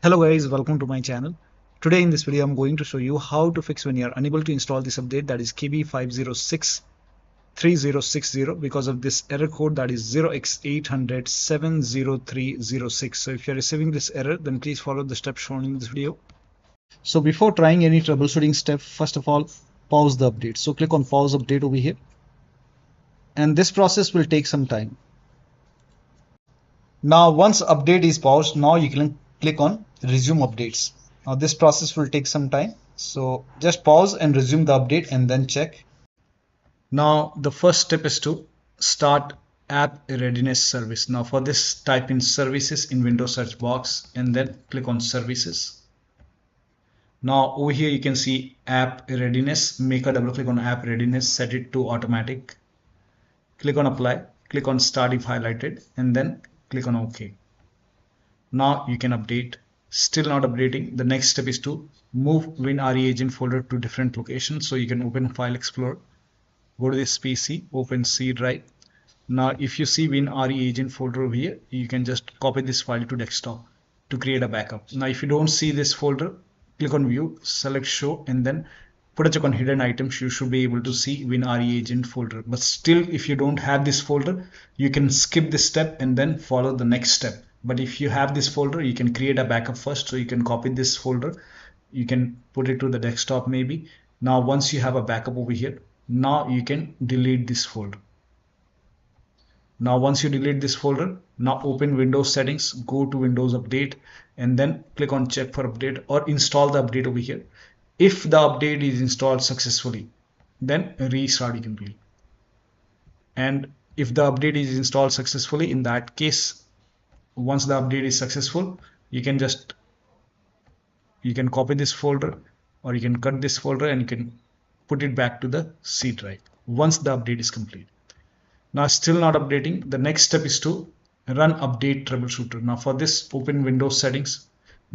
Hello guys, welcome to my channel. Today in this video I'm going to show you how to fix when you're unable to install this update, that is KB5063060, because of this error code, that is 0x800-70306. So if you're receiving this error, then please follow the steps shown in this video. So before trying any troubleshooting step, first of all, pause the update. So click on pause update over here, and this process will take some time. Now once update is paused, now you can click on resume updates. Now this process will take some time, so just pause and resume the update and then check. Now the first step is to start app readiness service. Now for this, type in services in Windows search box and then click on services. Now over here you can see app readiness. Make a double click on app readiness, set it to automatic, click on apply, click on start if highlighted, and then click on OK. Now you can update. Still not updating. The next step is to move WinRE agent folder to different locations. So you can open File Explorer, go to this PC, open C drive. Now if you see WinRE agent folder over here, you can just copy this file to desktop to create a backup. Now if you don't see this folder, click on view, select show, and then put a check on hidden items. You should be able to see WinRE agent folder. But still, if you don't have this folder, you can skip this step and then follow the next step. But if you have this folder, you can create a backup first. So you can copy this folder, you can put it to the desktop maybe. Now once you have a backup over here, now you can delete this folder. Now once you delete this folder, now open Windows settings, go to Windows Update, and then click on check for update or install the update over here. If the update is installed successfully, then restart it completely. And if the update is installed successfully, in that case, once the update is successful, you can copy this folder or you can cut this folder and you can put it back to the C drive once the update is complete. Now still not updating. The next step is to run update troubleshooter. Now for this, open Windows settings,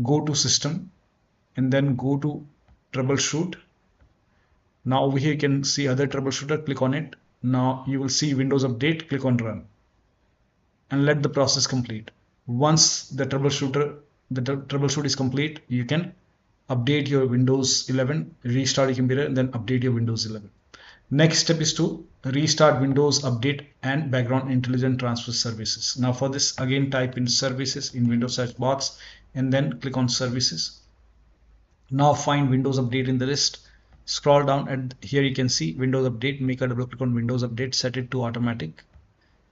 go to system, and then go to troubleshoot. Now over here you can see other troubleshooter, click on it. Now you will see Windows Update, click on run and let the process complete. Once the troubleshoot is complete, you can update your Windows 11, restart your computer, and then update your Windows 11. Next step is to restart Windows Update and Background Intelligent Transfer Services. Now for this, again type in services in Windows search box and then click on services. Now find Windows Update in the list, scroll down, and here you can see Windows Update. Make a double click on Windows Update, set it to automatic,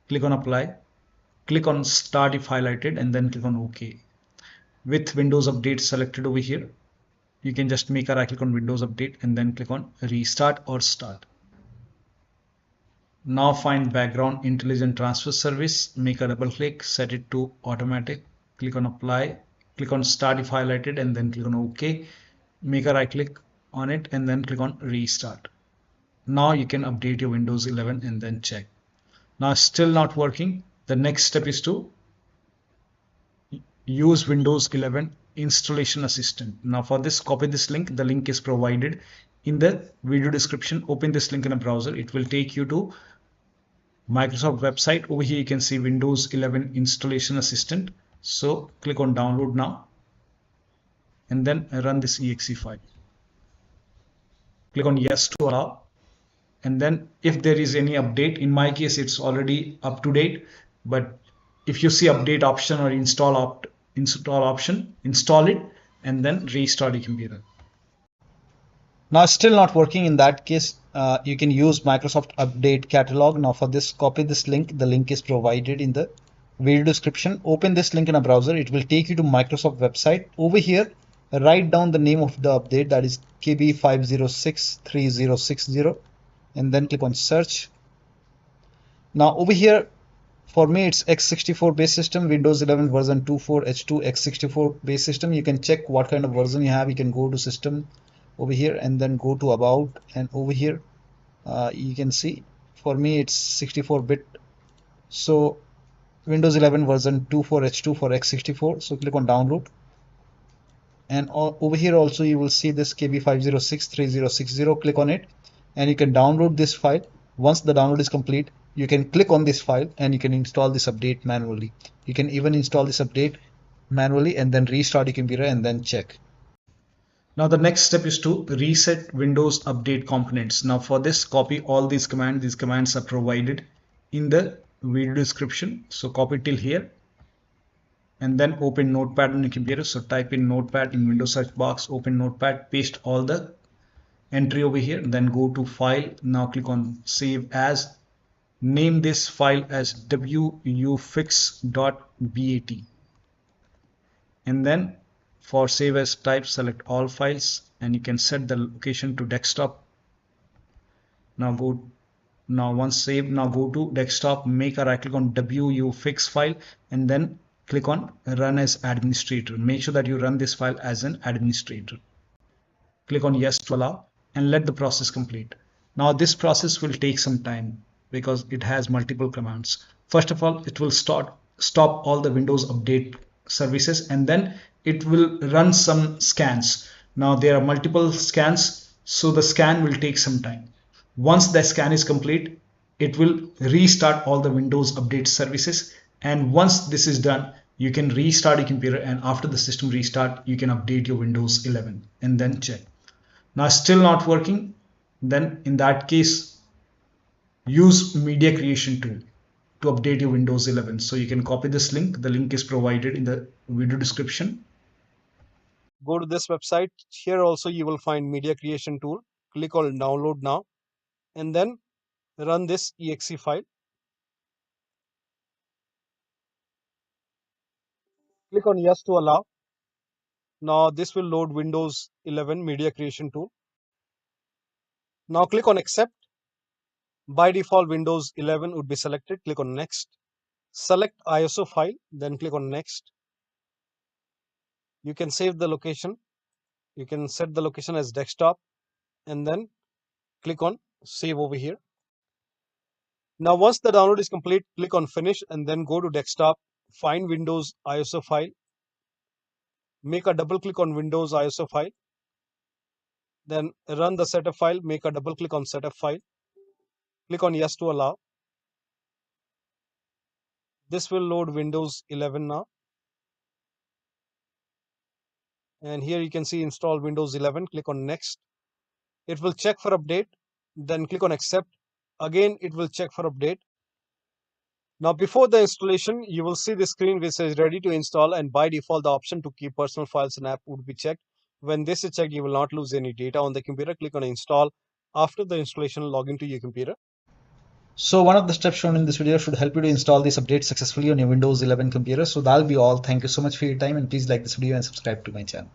click on apply, click on start if highlighted, and then click on OK. With Windows Update selected over here, you can just make a right click on Windows Update and then click on restart or start. Now find Background Intelligent Transfer Service, make a double click, set it to automatic, click on apply, click on start if highlighted, and then click on OK. Make a right click on it and then click on restart. Now you can update your Windows 11 and then check. Now still not working. The next step is to use Windows 11 installation assistant. Now for this, copy this link. The link is provided in the video description. Open this link in a browser. It will take you to Microsoft website. Over here you can see Windows 11 installation assistant. So click on download now and then run this exe file. Click on yes to allow, and then if there is any update, in my case it's already up to date, but if you see update option or install option, install it and then restart your computer. Now still not working. In that case, you can use Microsoft Update Catalog. Now for this, copy this link. The link is provided in the video description. Open this link in a browser. It will take you to Microsoft website. Over here, write down the name of the update, that is KB5063060, and then click on search. Now over here, for me it's x64 base system, Windows 11 version 24H2 x64 base system. You can check what kind of version you have. You can go to system over here and then go to about, and over here you can see for me it's 64-bit. So Windows 11 version 24H2 for x64. So click on download, and over here also you will see this KB5063060. Click on it and you can download this file. Once the download is complete, you can click on this file and you can install this update manually. You can even install this update manually and then restart your computer and then check. Now the next step is to reset Windows Update components. Now for this, copy all these commands. These commands are provided in the video description. So copy till here and then open Notepad on your computer. So type in Notepad in Windows search box, open Notepad, paste all the entry over here, then go to File. Now click on Save As. Name this file as wufix.bat and then for save as type, select all files and you can set the location to desktop. Now once saved, now go to desktop, make a right click on wufix file and then click on run as administrator. Make sure that you run this file as an administrator. Click on yes to allow and let the process complete. Now this process will take some time because it has multiple commands. First of all, it will stop all the Windows Update services and then it will run some scans. Now there are multiple scans, so the scan will take some time. Once the scan is complete, it will restart all the Windows Update services, and once this is done, you can restart your computer, and after the system restart, you can update your Windows 11 and then check. Now still not working, then in that case use Media Creation tool to update your Windows 11. So you can copy this link. The link is provided in the video description. Go to this website. Here also you will find Media Creation tool. Click on download now and then run this exe file. Click on yes to allow. Now this will load Windows 11 Media Creation tool. Now click on accept. By default Windows 11 would be selected. Click on next. Select ISO file, then click on next. You can save the location. You can set the location as desktop and then click on save over here. Now once the download is complete, click on finish and then go to desktop, find Windows ISO file, make a double click on Windows ISO file, then run the setup file, make a double click on setup file, click on yes to allow. This will load Windows 11 now. And here you can see install Windows 11, click on next. It will check for update, then click on accept. Again, it will check for update. Now before the installation, you will see the screen which says ready to install, and by default the option to keep personal files and app would be checked. When this is checked, you will not lose any data on the computer. Click on install. After the installation, log into your computer. So one of the steps shown in this video should help you to install this update successfully on your Windows 11 computer. So that'll be all. Thank you so much for your time and please like this video and subscribe to my channel.